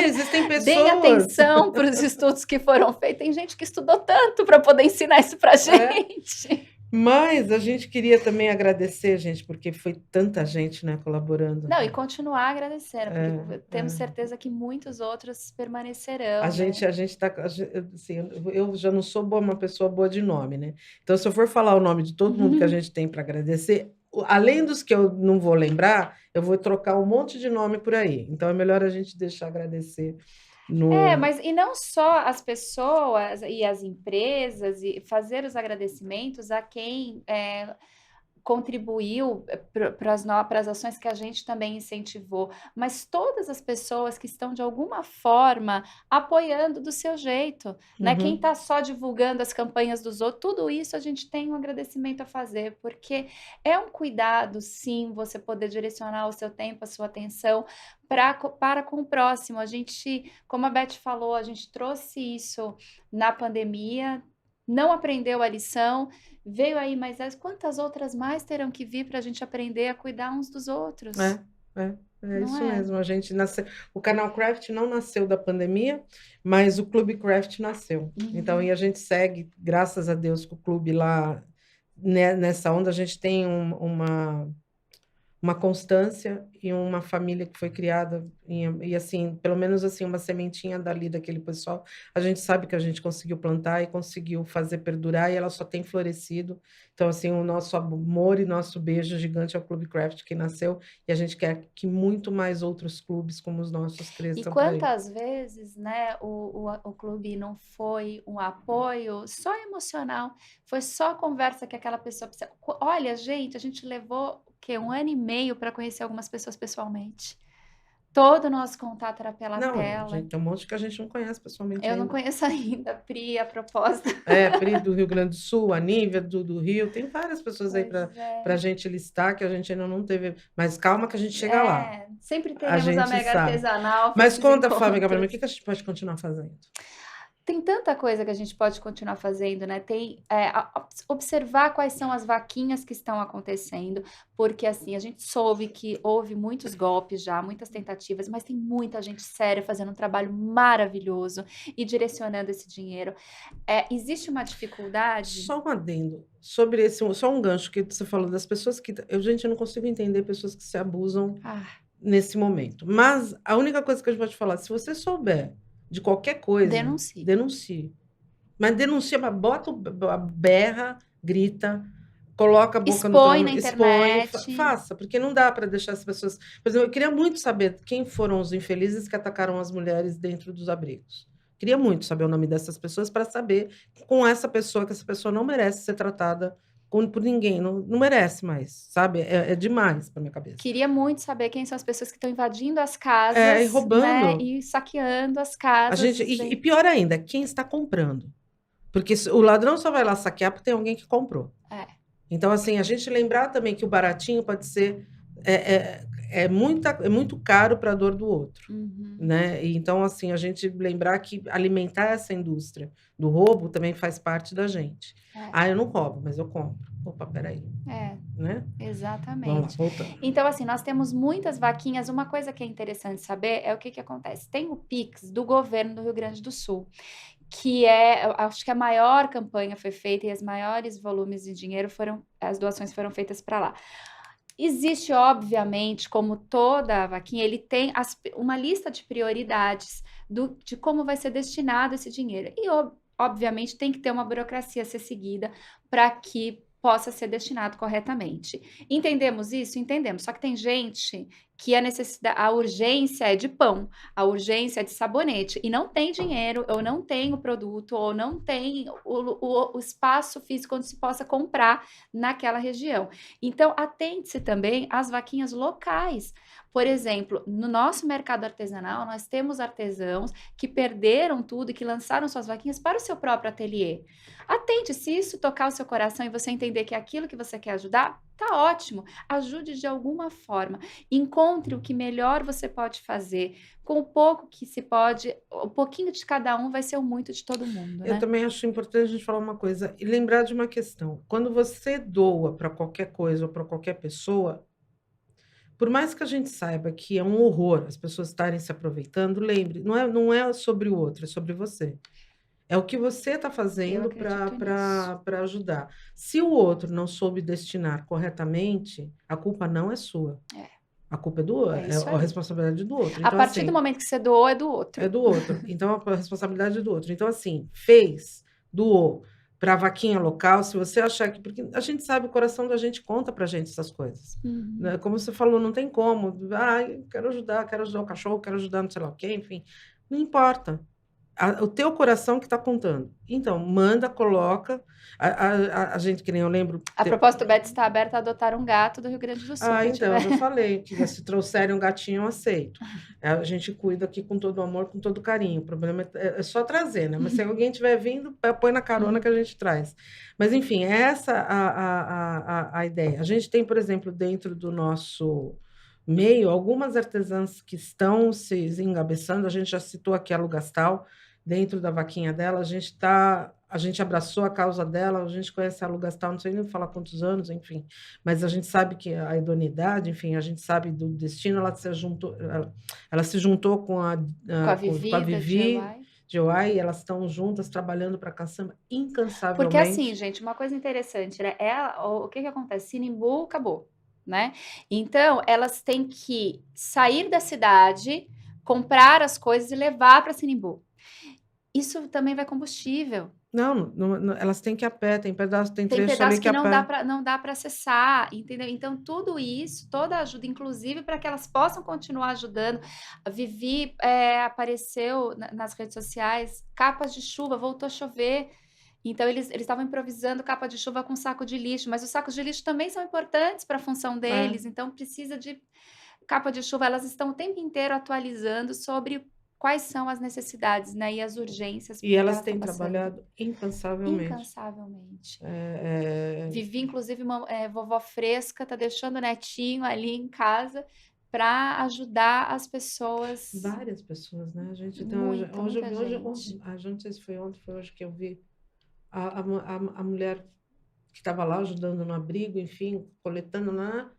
Existem pessoas. Deem atenção para os estudos que foram feitos. Tem gente que estudou tanto para poder ensinar isso para a gente. Mas a gente queria também agradecer, gente, porque foi tanta gente, né, colaborando. Não, e continuar agradecendo, porque temos certeza que muitos outros permanecerão. A gente tá, assim, eu já não sou uma pessoa boa de nome, né? Então, se eu for falar o nome de todo mundo que a gente tem para agradecer, além dos que eu não vou lembrar, eu vou trocar um monte de nome por aí. Então, é melhor a gente deixar agradecer. Mas e não só as pessoas e as empresas, e fazer os agradecimentos a quem contribuiu para as ações que a gente também incentivou, mas todas as pessoas que estão de alguma forma apoiando do seu jeito, né? Quem está só divulgando as campanhas dos outros, tudo isso a gente tem um agradecimento a fazer, porque é um cuidado, sim, você poder direcionar o seu tempo, a sua atenção para com o próximo. A gente, como a Beth falou, a gente trouxe isso na pandemia. não aprendeu a lição, veio aí, mas quantas outras mais terão que vir para a gente aprender a cuidar uns dos outros? É Não isso é? mesmo. A gente nasceu. O canal Craft não nasceu da pandemia, mas o Clube Craft nasceu. Então, e a gente segue, graças a Deus, com o clube lá nessa onda. A gente tem uma constância e uma família que foi criada e assim, pelo menos assim, uma sementinha dali daquele pessoal, a gente sabe que a gente conseguiu plantar e conseguiu fazer perdurar e ela só tem florescido. Então, assim, o nosso amor e nosso beijo gigante ao Clube Craft que nasceu e a gente quer que muito mais outros clubes como os nossos E cresçam por aí. quantas vezes, né, o clube não foi um apoio só emocional, foi só conversa que aquela pessoa precisa. Olha, gente, a gente levou o quê? 1 ano e meio para conhecer algumas pessoas pessoalmente. Todo o nosso contato era pela Não, tela. gente, tem um monte que a gente não conhece pessoalmente Eu não ainda. conheço ainda, Pri, a proposta. Pri do Rio Grande do Sul, a Nívia do Rio, tem várias pessoas aí Pois é. para a gente listar que a gente ainda não teve. Mas calma que a gente chega lá. Sempre A teremos a gente Mega sabe. Artesanal para Mas esses conta, Fábio, para mim, o encontros. que a gente pode continuar fazendo? Tem tanta coisa que a gente pode continuar fazendo, né? Tem observar quais são as vaquinhas que estão acontecendo, porque assim, a gente soube que houve muitos golpes já, muitas tentativas, mas tem muita gente séria fazendo um trabalho maravilhoso e direcionando esse dinheiro. Existe uma dificuldade? Só um adendo sobre só um gancho que você falou das pessoas que. Gente, eu não consigo entender pessoas que se abusam nesse momento. Mas a única coisa que a gente pode falar, se você souber de qualquer coisa, Denuncie. denuncie. Mas denuncia, mas bota a berra, grita, coloca a boca no Expõe na trono, expõe, internet. faça, porque não dá para deixar as pessoas. Por exemplo, eu queria muito saber quem foram os infelizes que atacaram as mulheres dentro dos abrigos. Queria muito saber o nome dessas pessoas para saber com essa pessoa que essa pessoa não merece ser tratada por ninguém, não merece mais, sabe? É demais para minha cabeça. Queria muito saber quem são as pessoas que estão invadindo as casas, E roubando, né, e saqueando as casas. E pior ainda, quem está comprando. Porque o ladrão só vai lá saquear porque tem alguém que comprou. Então, assim, a gente lembrar também que o baratinho pode ser muito caro para a dor do outro. Né? E, então, assim, a gente lembrar que alimentar essa indústria do roubo também faz parte da gente. Eu não roubo, mas eu compro. Opa, peraí. Né? Exatamente. Vamos lá, voltando. Então, assim, nós temos muitas vaquinhas. Uma coisa que é interessante saber é o que acontece. Tem o Pix do governo do Rio Grande do Sul, que acho que a maior campanha foi feita e os maiores volumes de dinheiro as doações foram feitas para lá. Existe, obviamente, como toda a vaquinha, ele tem uma lista de prioridades de como vai ser destinado esse dinheiro. E, obviamente, tem que ter uma burocracia a ser seguida para que possa ser destinado corretamente. Entendemos isso? Entendemos. Só que tem gente que a urgência é de pão, a urgência é de sabonete, e não tem dinheiro, ou não tem o produto, ou não tem o espaço físico onde se possa comprar naquela região. Então, atente-se também às vaquinhas locais. Por exemplo, no nosso mercado artesanal, nós temos artesãos que perderam tudo e que lançaram suas vaquinhas para o seu próprio ateliê. Atente, se isso tocar o seu coração e você entender que é aquilo que você quer ajudar, tá ótimo. Ajude de alguma forma. Encontre o que melhor você pode fazer. Com o pouco que se pode, o pouquinho de cada um vai ser o muito de todo mundo, né? Eu também acho importante a gente falar uma coisa e lembrar de uma questão. Quando você doa para qualquer coisa ou para qualquer pessoa, por mais que a gente saiba que é um horror as pessoas estarem se aproveitando, lembre, não é sobre o outro, é sobre você. É o que você está fazendo para ajudar. Se o outro não soube destinar corretamente, a culpa não é sua. A culpa é a responsabilidade do outro. Então, a partir do momento que você doou, é do outro. É do outro. Então, a responsabilidade é do outro. Então, assim, fez, doou para a vaquinha local, se você achar que... Porque a gente sabe, o coração da gente conta para a gente essas coisas. Né? Como você falou, não tem como. Quero ajudar o cachorro, quero ajudar não sei lá o quê, enfim. Não importa. O teu coração que está contando. Então, manda, coloca. A gente, que nem eu lembro... A propósito, o Bet está aberta a adotar um gato do Rio Grande do Sul. Então, eu já falei que se trouxerem um gatinho, eu aceito. A gente cuida aqui com todo amor, com todo carinho. O problema é só trazer, né? Mas se alguém estiver vindo, põe na carona que a gente traz. Mas, enfim, é essa a ideia. A gente tem, por exemplo, dentro do nosso meio, algumas artesãs que estão se engabeçando. A gente já citou aqui a Lu Gastal. Dentro da vaquinha dela, a gente está a gente abraçou a causa dela, a gente conhece a Lu Gastal, não sei nem falar quantos anos, enfim, mas a gente sabe que a idoneidade, enfim, a gente sabe do destino, ela se juntou Com a com a Vivi da Vivi, GY. GY, e elas estão juntas trabalhando para caçamba Porque assim, incansavelmente. gente, uma coisa interessante, né? O que que acontece? Sinimbu acabou, né? Então, elas têm que sair da cidade, comprar as coisas e levar para Sinimbu. Isso também vai combustível. Não, elas têm que ir a pé, tem Tem trecho ali pedaço que que é a pé. não dá para acessar, entendeu? Então, tudo isso, toda ajuda, inclusive para que elas possam continuar ajudando. A Vivi apareceu nas redes sociais, capas de chuva, voltou a chover. Então, eles estavam improvisando capa de chuva com saco de lixo, mas os sacos de lixo também são importantes para a função É. deles, então precisa de capa de chuva. Elas estão o tempo inteiro atualizando sobre quais são as necessidades, né, e as urgências E que elas ela está têm passando. trabalhado incansavelmente. Incansavelmente. É, é, Vivi, inclusive, vovó Fresca tá deixando o netinho ali em casa para ajudar as pessoas. várias pessoas, né? A gente, então, Muita, hoje eu muita vi, gente. não sei se foi ontem, foi hoje que eu vi a mulher que estava lá ajudando no abrigo, enfim, coletando lá.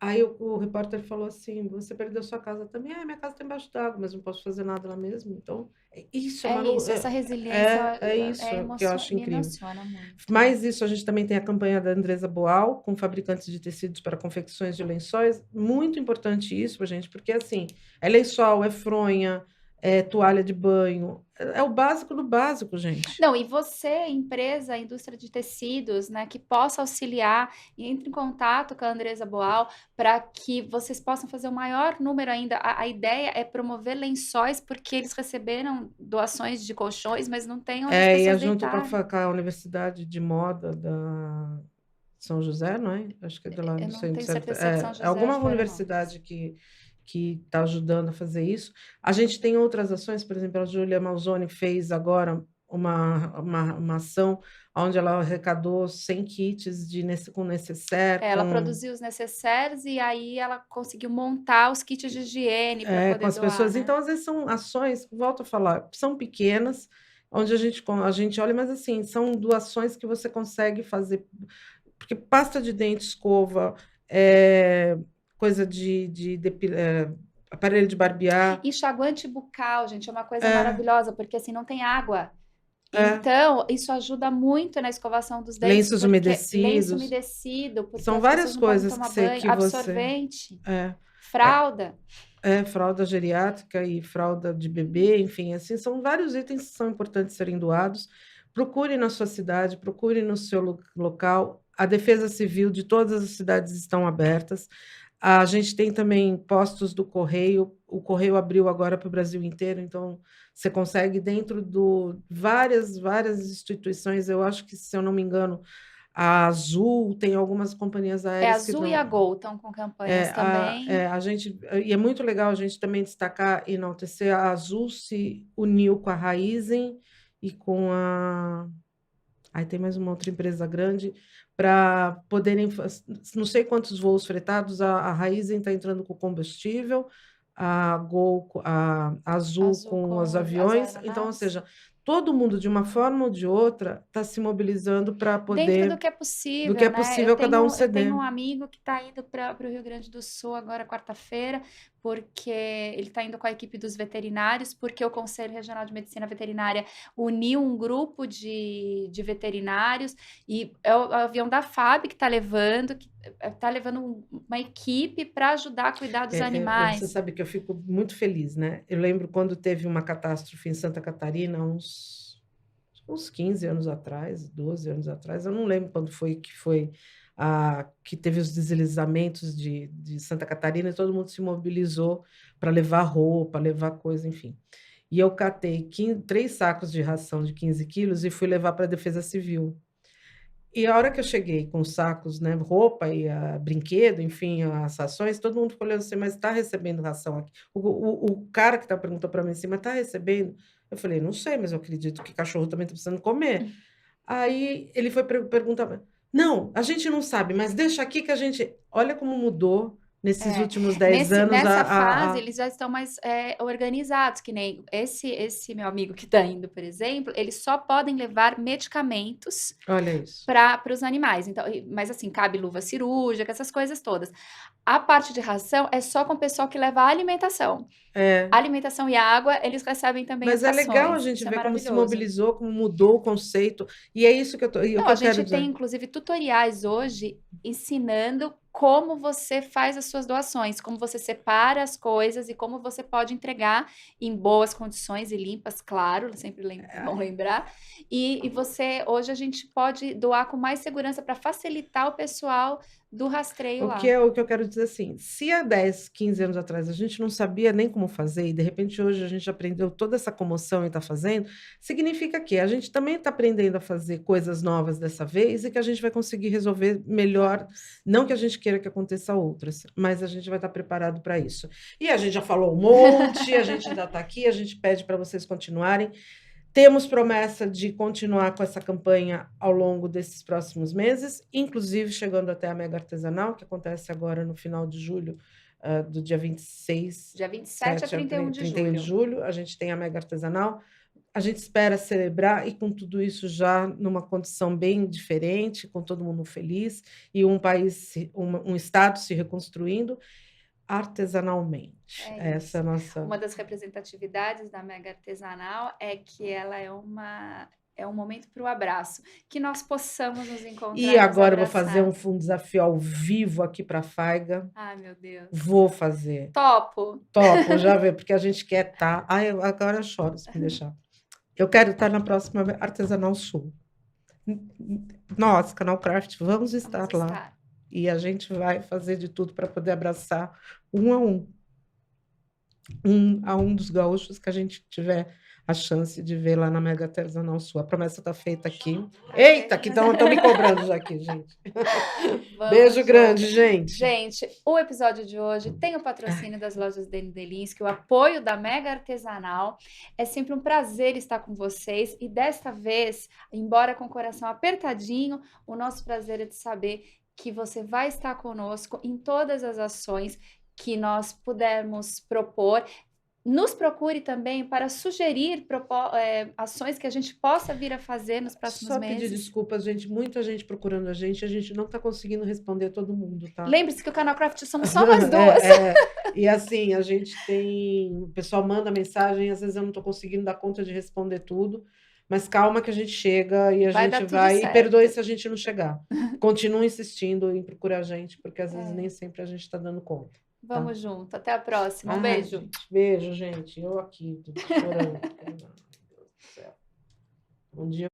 Aí o repórter falou assim: Você perdeu sua casa também? Minha casa está embaixo d'água, mas não posso fazer nada lá mesmo. Então, isso é É isso, essa resiliência é isso que eu acho me incrível. emociona muito. Mais isso, a gente também tem a campanha da Andresa Boal, com fabricantes de tecidos para confecções de lençóis. Muito importante isso, gente, porque assim, é lençol, é fronha, é toalha de banho. É o básico do básico, gente. Não, e você, empresa, indústria de tecidos, né, que possa auxiliar, entre em contato com a Andresa Boal para que vocês possam fazer o maior número ainda. A ideia é promover lençóis, porque eles receberam doações de colchões, mas não tem onde as E é pessoas junto com deitarem. com a Universidade de Moda da São José, não é? Acho que é de lá, Eu não não sei, tenho certeza se é de São é José ou alguma de Florianópolis. universidade que está ajudando a fazer isso. A gente tem outras ações, por exemplo, a Júlia Malzoni fez agora uma ação onde ela arrecadou 100 kits com necessaire, Ela produziu os necessários e aí ela conseguiu montar os kits de higiene para com poder as doar, pessoas. né? Então, às vezes são ações, volto a falar, são pequenas, onde a gente olha, mas assim, são doações que você consegue fazer, porque pasta de dente, escova, é, coisa aparelho de barbear, Enxaguante bucal, gente, é uma coisa é, maravilhosa, porque assim não tem água. é, Então, isso ajuda muito na escovação dos dentes, lenços porque lenço umedecidos, umedecido, porque são as pessoas várias não podem coisas tomar banho, que você. absorvente, É, é, fralda. fralda geriátrica e fralda de bebê, enfim, assim, são vários itens que são importantes serem doados. Procure na sua cidade, procure no seu local. A Defesa Civil de todas as cidades estão abertas. A gente tem também postos do Correio. O Correio abriu agora para o Brasil inteiro, então você consegue dentro do várias instituições. Eu acho que, se eu não me engano, a Azul tem algumas companhias É, a aéreas que Azul e a dão. Gol estão com campanhas também. A gente, e é muito legal a gente também destacar e enaltecer, a Azul se uniu com a Raizen e com a. Aí tem mais uma outra empresa grande para poderem. Não sei quantos voos fretados, a Raizen está entrando com combustível, a Gol, a Azul Azul com os com as aviões. Então, ou aeronaves. seja, todo mundo, de uma forma ou de outra, está se mobilizando para Dentro do poder, que é do que possível, é né? possível cada um Eu tenho ceder. um amigo que está indo para o Rio Grande do Sul agora, quarta-feira, porque ele está indo com a equipe dos veterinários, porque o Conselho Regional de Medicina Veterinária uniu um grupo de veterinários, e é o avião da FAB que está levando uma equipe para ajudar a cuidar dos Você animais. sabe que eu fico muito feliz, né? Eu lembro quando teve uma catástrofe em Santa Catarina, uns 15 anos atrás, 12 anos atrás, eu não lembro quando foi que teve os deslizamentos de Santa Catarina, e todo mundo se mobilizou para levar roupa, levar coisa, enfim. E eu catei 3 sacos de ração de 15 quilos e fui levar para a Defesa Civil. E a hora que eu cheguei com os sacos, né, roupa e brinquedo, enfim, as rações, todo mundo ficou olhando assim, mas está recebendo ração aqui? O cara que perguntou para mim assim, mas está recebendo? Eu falei, não sei, mas eu acredito que cachorro também está precisando comer. Aí ele foi perguntar, não, a gente não sabe, mas deixa aqui que a gente... Olha como mudou Nesses É. últimos 10 anos, Nessa fase, eles já estão mais organizados, que nem esse meu amigo que está indo, por exemplo, eles só podem levar medicamentos olha isso. para os animais. Então, mas assim, cabe luva cirúrgica, essas coisas todas. A parte de ração é só com o pessoal que leva alimentação. É. Alimentação e água, eles recebem também Mas as é legal a rações. gente Isso é ver como se maravilhoso. mobilizou, como mudou o conceito. E é isso que eu, Não, que a eu quero gente tem, dizer. inclusive, tutoriais hoje ensinando como você faz as suas doações, como você separa as coisas e como você pode entregar em boas condições e limpas, claro, sempre bom lembrar. E você, hoje a gente pode doar com mais segurança para facilitar o pessoal do rastreio lá. O que eu quero dizer assim, se há 10, 15 anos atrás a gente não sabia nem como fazer e de repente hoje a gente aprendeu toda essa comoção e está fazendo, significa que a gente também está aprendendo a fazer coisas novas dessa vez e que a gente vai conseguir resolver melhor, não que a gente queira que aconteça outras, mas a gente vai estar preparado para isso. E a gente já falou um monte, a gente ainda está aqui, a gente pede para vocês continuarem. Temos promessa de continuar com essa campanha ao longo desses próximos meses, inclusive chegando até a Mega Artesanal, que acontece agora no final de julho, do dia 26. Dia 27 a 31 de julho. julho. A gente tem a Mega Artesanal. A gente espera celebrar e com tudo isso já numa condição bem diferente, com todo mundo feliz e um país, um estado se reconstruindo artesanalmente. Essa é a nossa... Uma das representatividades da Mega Artesanal é que ela é um momento para o abraço, que nós possamos nos encontrar. E agora eu vou fazer um desafio ao vivo aqui para a Faiga. Ai, meu Deus. Vou fazer. Topo, já vê, porque a gente quer estar... Ai, agora eu choro, se me deixar. Eu quero estar na próxima Artesanal Sul. Nós, Canal Craft, vamos estar lá. E a gente vai fazer de tudo para poder abraçar um a um dos gaúchos que a gente tiver a chance de ver lá na Mega Artesanal Sul. A promessa está feita aqui. Eita, que estão me cobrando já aqui, gente. Beijo grande, gente. Gente, o episódio de hoje tem o patrocínio das lojas Dani Delinski, o apoio da Mega Artesanal. É sempre um prazer estar com vocês e desta vez, embora com o coração apertadinho, o nosso prazer é de saber que você vai estar conosco em todas as ações que nós pudermos propor. Nos procure também para sugerir ações que a gente possa vir a fazer nos próximos meses. Só pedir desculpas, gente. Muita gente procurando a gente não está conseguindo responder todo mundo, tá? Lembre-se que o Canal Craft somos só nós duas. E assim, a gente tem... O pessoal manda mensagem, às vezes eu não estou conseguindo dar conta de responder tudo. Mas calma que a gente chega e a gente vai... E perdoe se a gente não chegar. Continue insistindo em procurar a gente, porque às vezes nem sempre a gente está dando conta. Vamos junto. Até a próxima. Um beijo. Gente, beijo, gente. Eu aqui, tô chorando. Meu Deus do céu. Um dia